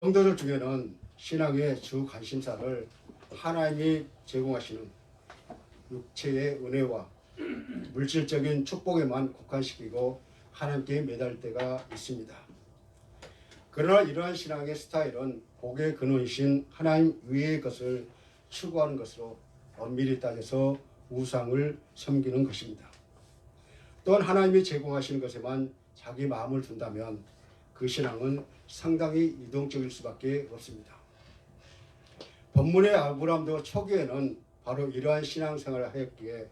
성도들 중에는 신앙의 주 관심사를 하나님이 제공하시는 육체의 은혜와 물질적인 축복에만 국한시키고 하나님께 매달 때가 있습니다. 그러나 이러한 신앙의 스타일은 복의 근원이신 하나님 위의 것을 추구하는 것으로 엄밀히 따져서 우상을 섬기는 것입니다. 또한 하나님이 제공하시는 것에만 자기 마음을 둔다면 그 신앙은 상당히 이동적일 수밖에 없습니다. 본문의 아브라함도 초기에는 바로 이러한 신앙생활을 하였기에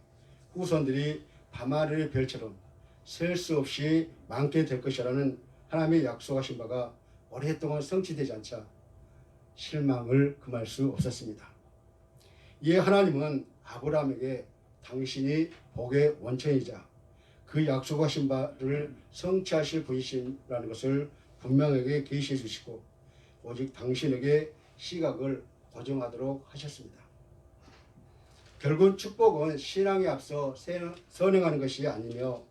후손들이 밤하늘의 별처럼 셀 수 없이 많게 될 것이라는 하나님의 약속하신 바가 오랫동안 성취되지 않자 실망을 금할 수 없었습니다. 이에 하나님은 아브라함에게 당신이 복의 원천이자 그 약속하신 바를 성취하실 분이시라는 것을 분명하게 계시해 주시고 오직 당신에게 시각을 고정하도록 하셨습니다. 결국 축복은 신앙에 앞서 선행하는 것이 아니며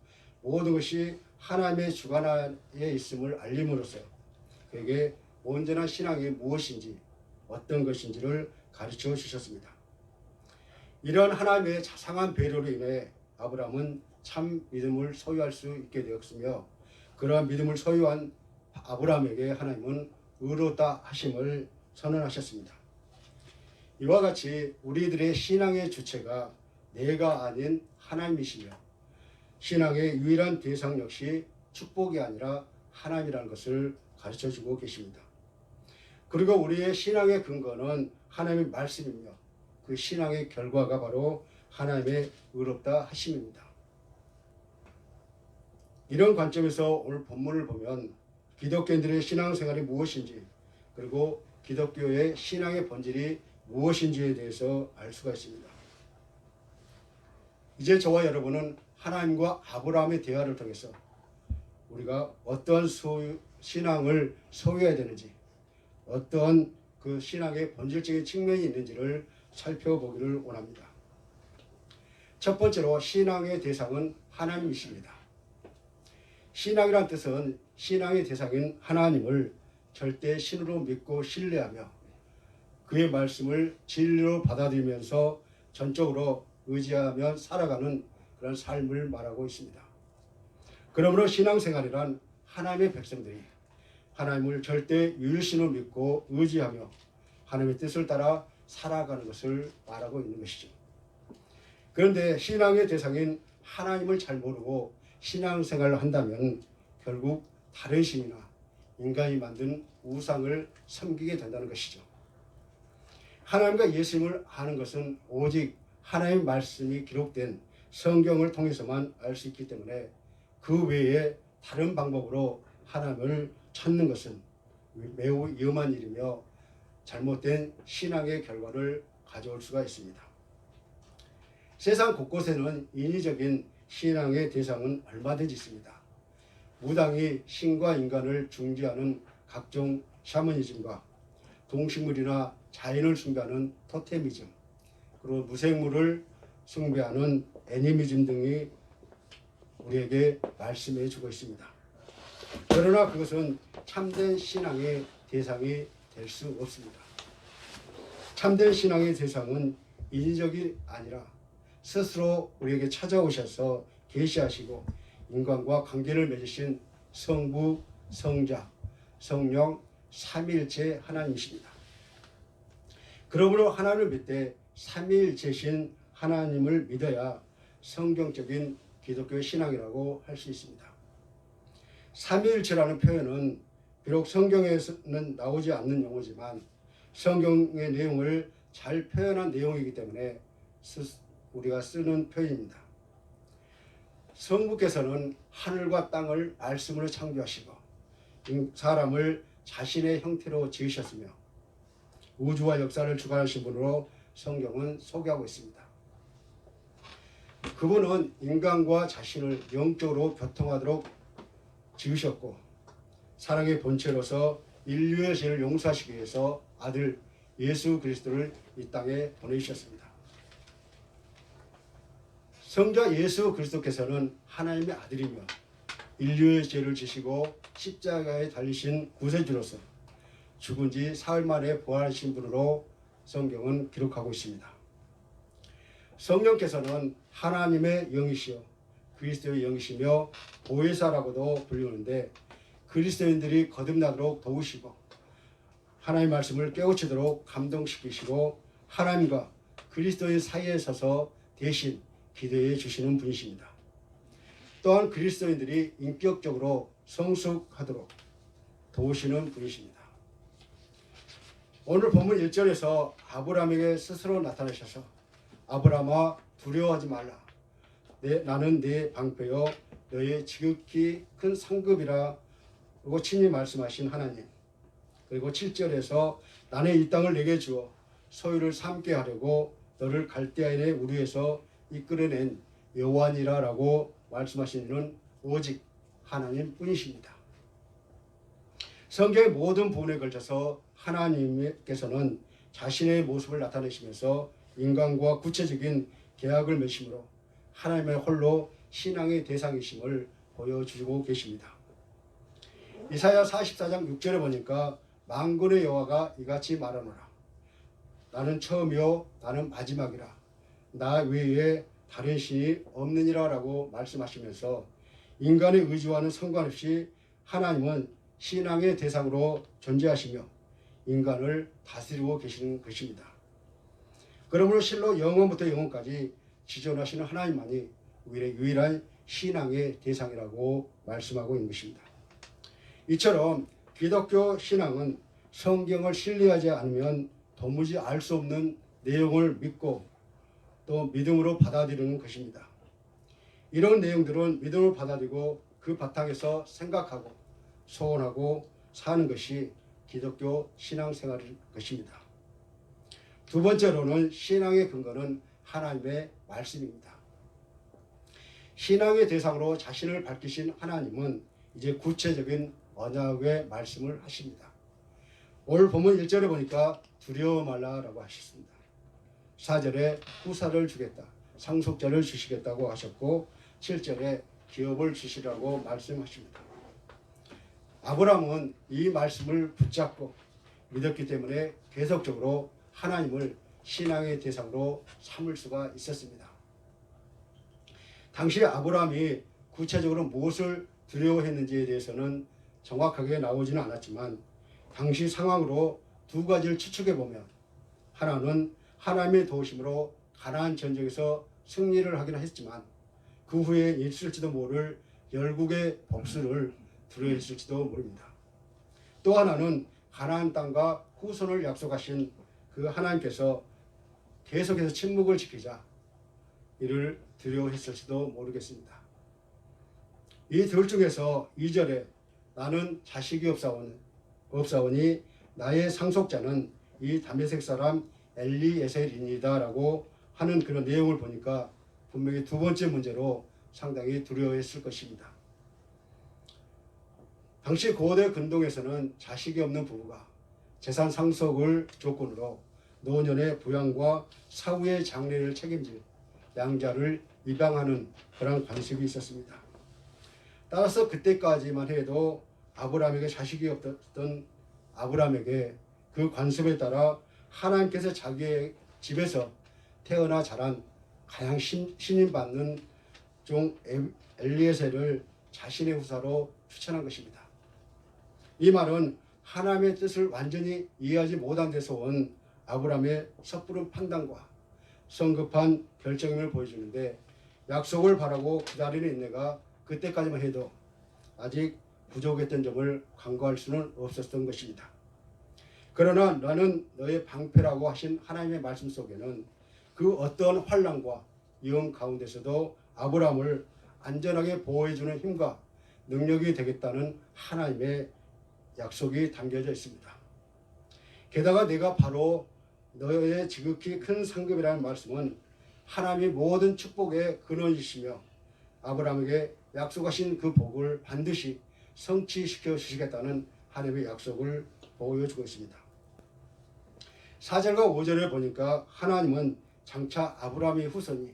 모든 것이 하나님의 주관하에 있음을 알림으로써 그에게 온전한 신앙이 무엇인지 어떤 것인지를 가르쳐 주셨습니다. 이런 하나님의 자상한 배려로 인해 아브라함은 참 믿음을 소유할 수 있게 되었으며 그러한 믿음을 소유한 아브라함에게 하나님은 의롭다 하심을 선언하셨습니다. 이와 같이 우리들의 신앙의 주체가 내가 아닌 하나님이시며 신앙의 유일한 대상 역시 축복이 아니라 하나님이라는 것을 가르쳐주고 계십니다. 그리고 우리의 신앙의 근거는 하나님의 말씀이며 그 신앙의 결과가 바로 하나님의 의롭다 하심입니다. 이런 관점에서 오늘 본문을 보면 기독교인들의 신앙생활이 무엇인지 그리고 기독교의 신앙의 본질이 무엇인지에 대해서 알 수가 있습니다. 이제 저와 여러분은 하나님과 아브라함의 대화를 통해서 우리가 어떠한 신앙을 소유해야 되는지 어떤 그 신앙의 본질적인 측면이 있는지를 살펴보기를 원합니다. 첫 번째로 신앙의 대상은 하나님이십니다. 신앙이란 뜻은 신앙의 대상인 하나님을 절대 신으로 믿고 신뢰하며 그의 말씀을 진리로 받아들이면서 전적으로 의지하며 살아가는 그런 삶을 말하고 있습니다. 그러므로 신앙생활이란 하나님의 백성들이 하나님을 절대 유일신으로 믿고 의지하며 하나님의 뜻을 따라 살아가는 것을 말하고 있는 것이죠. 그런데 신앙의 대상인 하나님을 잘 모르고 신앙생활을 한다면 결국 다른 신이나 인간이 만든 우상을 섬기게 된다는 것이죠. 하나님과 예수님을 아는 것은 오직 하나님의 말씀이 기록된 성경을 통해서만 알 수 있기 때문에 그 외에 다른 방법으로 하나님을 찾는 것은 매우 위험한 일이며 잘못된 신앙의 결과를 가져올 수가 있습니다. 세상 곳곳에는 인위적인 신앙의 대상은 얼마든지 있습니다. 무당이 신과 인간을 중지하는 각종 샤머니즘과 동식물이나 자연을 숭배하는 토테미즘, 그리고 무생물을 숭배하는 애니미즘 등이 우리에게 말씀해 주고 있습니다. 그러나 그것은 참된 신앙의 대상이 될 수 없습니다. 참된 신앙의 대상은 인위적이 아니라 스스로 우리에게 찾아오셔서 계시하시고 인간과 관계를 맺으신 성부, 성자, 성령, 삼위일체 하나님이십니다. 그러므로 하나님을 믿되 삼위일체신 하나님을 믿어야 성경적인 기독교의 신앙이라고 할 수 있습니다. 삼위일체라는 표현은 비록 성경에서는 나오지 않는 용어지만 성경의 내용을 잘 표현한 내용이기 때문에 우리가 쓰는 표현입니다. 성부께서는 하늘과 땅을 말씀으로 창조하시고 사람을 자신의 형태로 지으셨으며 우주와 역사를 주관하신 분으로 성경은 소개하고 있습니다. 그분은 인간과 자신을 영적으로 교통하도록 지으셨고 사랑의 본체로서 인류의 죄를 용서하시기 위해서 아들 예수 그리스도를 이 땅에 보내주셨습니다. 성자 예수 그리스도께서는 하나님의 아들이며 인류의 죄를 지시고 십자가에 달리신 구세주로서 죽은 지 사흘 만에 부활하신 분으로 성경은 기록하고 있습니다. 성령께서는 하나님의 영이시요 그리스도의 영이시며 보혜사라고도 불리우는데 그리스도인들이 거듭나도록 도우시고 하나님의 말씀을 깨우치도록 감동시키시고 하나님과 그리스도의 사이에 서서 대신 기도해 주시는 분이십니다. 또한 그리스도인들이 인격적으로 성숙하도록 도우시는 분이십니다. 오늘 본문 1절에서 아브라함에게 스스로 나타나셔서 아브라함아 두려워하지 말라. 나는 네 방패요 너의 지극히 큰 상급이라 고 친히 말씀하신 하나님. 그리고 7절에서 나는 이 땅을 내게 주어 소유를 삼게 하려고 너를 갈대아인의 우리에서 이끌어낸 여호와니라 라고 말씀하신 이는 오직 하나님 뿐이십니다. 성경의 모든 부분에 걸쳐서 하나님께서는 자신의 모습을 나타내시면서 인간과 구체적인 계약을 맺으므로 하나님의 홀로 신앙의 대상이심을 보여주고 계십니다. 이사야 44장 6절에 보니까 만군의 여호와가 이같이 말하노라. 나는 처음이요 나는 마지막이라. 나 외에 다른 신이 없느니라 라고 말씀하시면서 인간의 의지와는 상관없이 하나님은 신앙의 대상으로 존재하시며 인간을 다스리고 계시는 것입니다. 그러므로 실로 영원부터 영원까지 지존하시는 하나님만이 우리의 유일한 신앙의 대상이라고 말씀하고 있는 것입니다. 이처럼 기독교 신앙은 성경을 신뢰하지 않으면 도무지 알 수 없는 내용을 믿고 또 믿음으로 받아들이는 것입니다. 이런 내용들은 믿음으로 받아들이고 그 바탕에서 생각하고 소원하고 사는 것이 기독교 신앙생활일 것입니다. 두 번째로는 신앙의 근거는 하나님의 말씀입니다. 신앙의 대상으로 자신을 밝히신 하나님은 이제 구체적인 언약의 말씀을 하십니다. 오늘 본문 1절에 보니까 두려워 말라라고 하셨습니다. 4절에 후사를 주겠다, 상속자를 주시겠다고 하셨고 7절에 기업을 주시라고 말씀하십니다. 아브라함은 이 말씀을 붙잡고 믿었기 때문에 계속적으로 하나님을 신앙의 대상으로 삼을 수가 있었습니다. 당시 아브라함이 구체적으로 무엇을 두려워했는지에 대해서는 정확하게 나오지는 않았지만 당시 상황으로 두 가지를 추측해 보면 하나는 하나님의 도우심으로 가나안 전쟁에서 승리를 하긴 했지만 그 후에 있을지도 모를 열국의 복수를 두려워했을지도 모릅니다. 또 하나는 가나안 땅과 후손을 약속하신 그 하나님께서 계속해서 침묵을 지키자 이를 두려워했을지도 모르겠습니다. 이 둘 중에서 2절에 나는 자식이 없사오니 나의 상속자는 이 다메섹 사람 엘리에셀이니이다 라고 하는 그런 내용을 보니까 분명히 두 번째 문제로 상당히 두려워했을 것입니다. 당시 고대 근동에서는 자식이 없는 부부가 재산 상속을 조건으로 노년의 부양과 사후의 장례를 책임질 양자를 입양하는 그런 관습이 있었습니다. 따라서 그때까지만 해도 아브라함에게 자식이 없던 아브라함에게 그 관습에 따라 하나님께서 자기의 집에서 태어나 자란 가장 신임받는 종 엘리에셀을 자신의 후사로 추천한 것입니다. 이 말은 하나님의 뜻을 완전히 이해하지 못한 데서 온 아브라함의 섣부른 판단과 성급한 결정임을 보여주는데 약속을 바라고 기다리는 인내가 그때까지만 해도 아직 부족했던 점을 간과할 수는 없었던 것입니다. 그러나 나는 너의 방패라고 하신 하나님의 말씀 속에는 그 어떠한 환난과 위험 가운데서도 아브라함을 안전하게 보호해주는 힘과 능력이 되겠다는 하나님의 약속이 담겨져 있습니다. 게다가 내가 바로 너의 지극히 큰 상급이라는 말씀은 하나님의 모든 축복의 근원이시며 아브라함에게 약속하신 그 복을 반드시 성취시켜 주시겠다는 하나님의 약속을 보여주고 있습니다. 4절과 5절에 보니까 하나님은 장차 아브라함의 후손이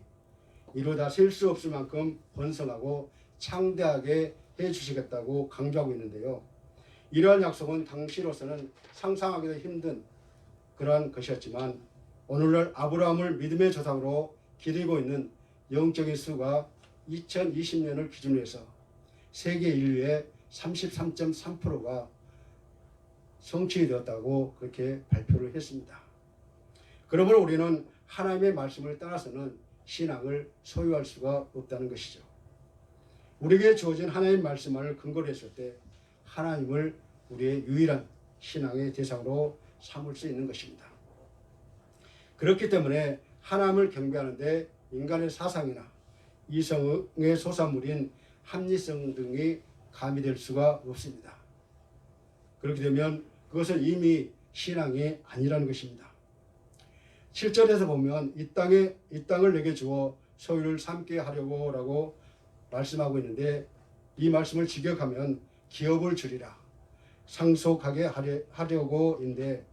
이루다 셀 수 없을 만큼 번성하고 창대하게 해주시겠다고 강조하고 있는데요. 이러한 약속은 당시로서는 상상하기도 힘든 그러한 것이었지만 오늘날 아브라함을 믿음의 조상으로 기리고 있는 영적인 수가 2020년을 기준으로 해서 세계 인류의 33.3%가 성취되었다고 그렇게 발표를 했습니다. 그러므로 우리는 하나님의 말씀을 따라서는 신앙을 소유할 수가 없다는 것이죠. 우리에게 주어진 하나님의 말씀을 근거로 했을 때 하나님을 우리의 유일한 신앙의 대상으로 삼을 수 있는 것입니다. 그렇기 때문에 하나님을 경배하는데 인간의 사상이나 이성의 소산물인 합리성 등이 가미될 수가 없습니다. 그렇게 되면 그것은 이미 신앙이 아니라는 것입니다. 7절에서 보면 이 땅을 내게 주어 소유를 삼게 하려고 라고 말씀하고 있는데 이 말씀을 직역하면 기업을 주리라 상속하게 하려고인데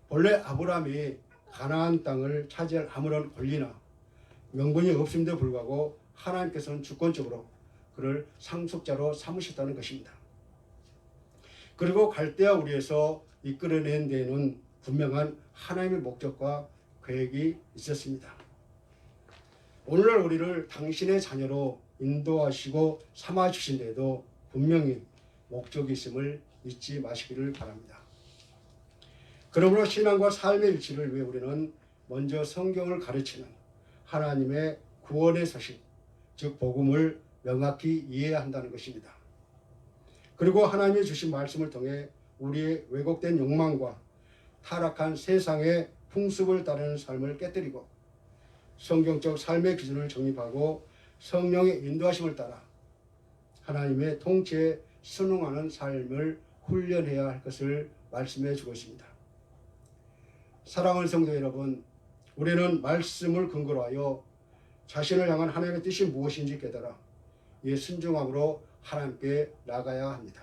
본래 아브라함이 가나안 땅을 차지할 아무런 권리나 명분이 없음에도 불구하고 하나님께서는 주권적으로 그를 상속자로 삼으셨다는 것입니다. 그리고 갈대아 우리에서 이끌어낸 데에는 분명한 하나님의 목적과 계획이 있었습니다. 오늘날 우리를 당신의 자녀로 인도하시고 삼아주신 데에도 분명히 목적이 있음을 잊지 마시기를 바랍니다. 그러므로 신앙과 삶의 일치를 위해 우리는 먼저 성경을 가르치는 하나님의 구원의 소식, 즉 복음을 명확히 이해해야 한다는 것입니다. 그리고 하나님이 주신 말씀을 통해 우리의 왜곡된 욕망과 타락한 세상의 풍습을 따르는 삶을 깨뜨리고 성경적 삶의 기준을 정립하고 성령의 인도하심을 따라 하나님의 통치에 순응하는 삶을 훈련해야 할 것을 말씀해 주고 있습니다. 사랑하는 성도 여러분, 우리는 말씀을 근거로 하여 자신을 향한 하나님의 뜻이 무엇인지 깨달아 이에 순종함으로 하나님께 나가야 합니다.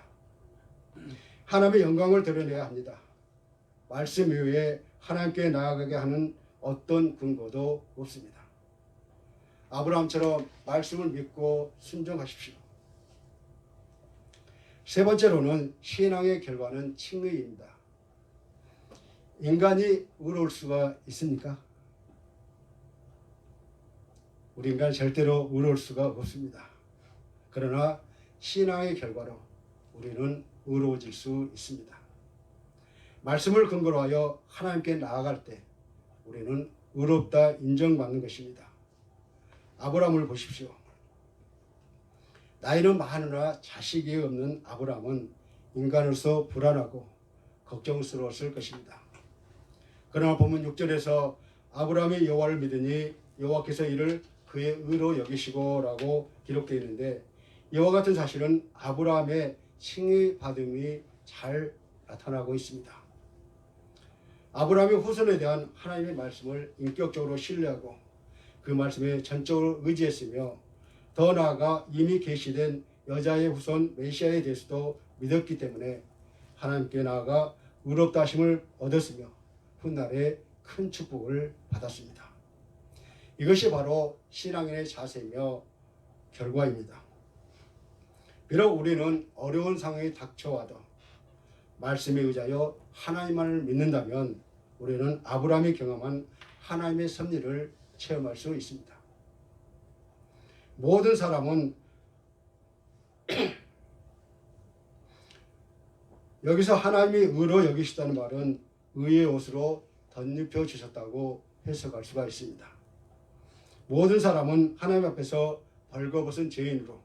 하나님의 영광을 드러내야 합니다. 말씀 이외에 하나님께 나아가게 하는 어떤 근거도 없습니다. 아브라함처럼 말씀을 믿고 순종하십시오. 세 번째로는 신앙의 결과는 칭의입니다. 인간이 의로울 수가 있습니까? 우리 인간 절대로 의로울 수가 없습니다. 그러나 신앙의 결과로 우리는 의로워질 수 있습니다. 말씀을 근거로 하여 하나님께 나아갈 때 우리는 의롭다 인정받는 것입니다. 아브라함을 보십시오. 나이는 많으나 자식이 없는 아브라함은 인간으로서 불안하고 걱정스러웠을 것입니다. 그러나 본문 6절에서 아브라함이 여호와를 믿으니 여호와께서 이를 그의 의로 여기시고 라고 기록되어 있는데 이와 같은 사실은 아브라함의 칭의 받음이 잘 나타나고 있습니다. 아브라함이 후손에 대한 하나님의 말씀을 인격적으로 신뢰하고 그 말씀에 전적으로 의지했으며 더 나아가 이미 계시된 여자의 후손 메시아에 대해서도 믿었기 때문에 하나님께 나아가 의롭다 하심을 얻었으며 훗날에 큰 축복을 받았습니다. 이것이 바로 신앙인의 자세이며 결과입니다. 비록 우리는 어려운 상황이 닥쳐와도 말씀에 의지하여 하나님만을 믿는다면 우리는 아브라함이 경험한 하나님의 섭리를 체험할 수 있습니다. 모든 사람은 여기서 하나님이 의로 여기시다는 말은 의의 옷으로 덧입혀 주셨다고 해석할 수가 있습니다. 모든 사람은 하나님 앞에서 벌거벗은 죄인으로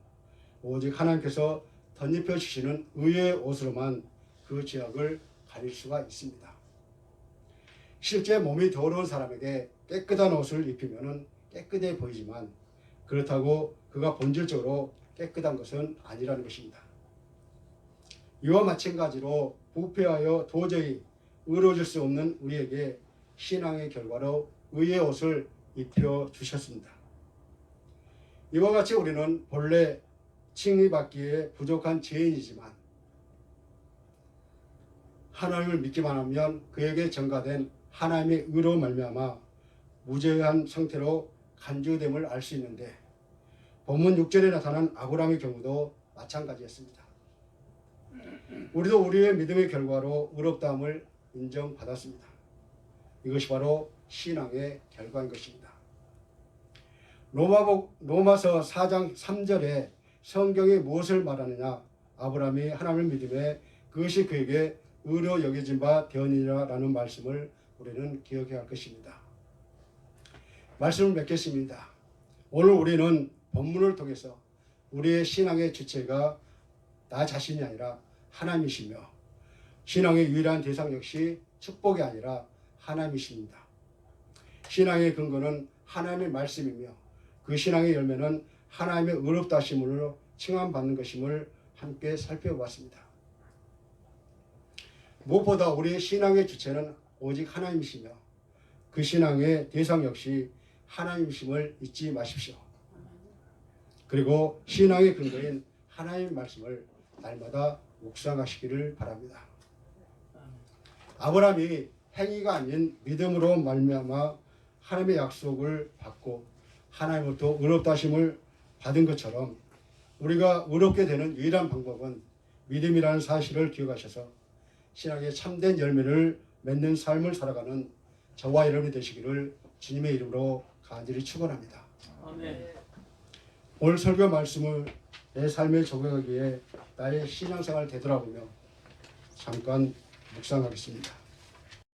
오직 하나님께서 덧입혀 주시는 의의 옷으로만 그 죄악을 가릴 수가 있습니다. 실제 몸이 더러운 사람에게 깨끗한 옷을 입히면 깨끗해 보이지만 그렇다고 그가 본질적으로 깨끗한 것은 아니라는 것입니다. 이와 마찬가지로 부패하여 도저히 의로워질 수 없는 우리에게 신앙의 결과로 의의 옷을 입혀 주셨습니다. 이와 같이 우리는 본래 칭의받기에 부족한 죄인이지만 하나님을 믿기만 하면 그에게 전가된 하나님의 의로 말미암아 무죄한 상태로 간주됨을 알 수 있는데 본문 6절에 나타난 아브라함의 경우도 마찬가지였습니다. 우리도 우리의 믿음의 결과로 의롭다함을 인정받았습니다. 이것이 바로 신앙의 결과인 것입니다. 로마서 4장 3절에 성경이 무엇을 말하느냐? 아브라함이 하나님을 믿음에 그것이 그에게 의로 여겨진 바 되었느니라라는 말씀을 우리는 기억해야 할 것입니다. 말씀을 맺겠습니다. 오늘 우리는 본문을 통해서 우리의 신앙의 주체가 나 자신이 아니라 하나님이시며 신앙의 유일한 대상 역시 축복이 아니라 하나님이십니다. 신앙의 근거는 하나님의 말씀이며 그 신앙의 열매는 하나님의 의롭다 하심으로 칭함받는 것임을 함께 살펴보았습니다. 무엇보다 우리의 신앙의 주체는 오직 하나님이시며 그 신앙의 대상 역시 하나님이심을 잊지 마십시오. 그리고 신앙의 근거인 하나님의 말씀을 날마다 묵상하시기를 바랍니다. 아브라함이 행위가 아닌 믿음으로 말미암아 하나님의 약속을 받고 하나님으로부터 의롭다 하심을 받은 것처럼 우리가 의롭게 되는 유일한 방법은 믿음이라는 사실을 기억하셔서 신앙의 참된 열매를 맺는 삶을 살아가는 저와 여러분이 되시기를 주님의 이름으로 간절히 축원합니다. 아멘. 오늘 설교 말씀을 내 삶에 적용하기에 나의 신앙생활을 되돌아보며 잠깐 묵상하겠습니다.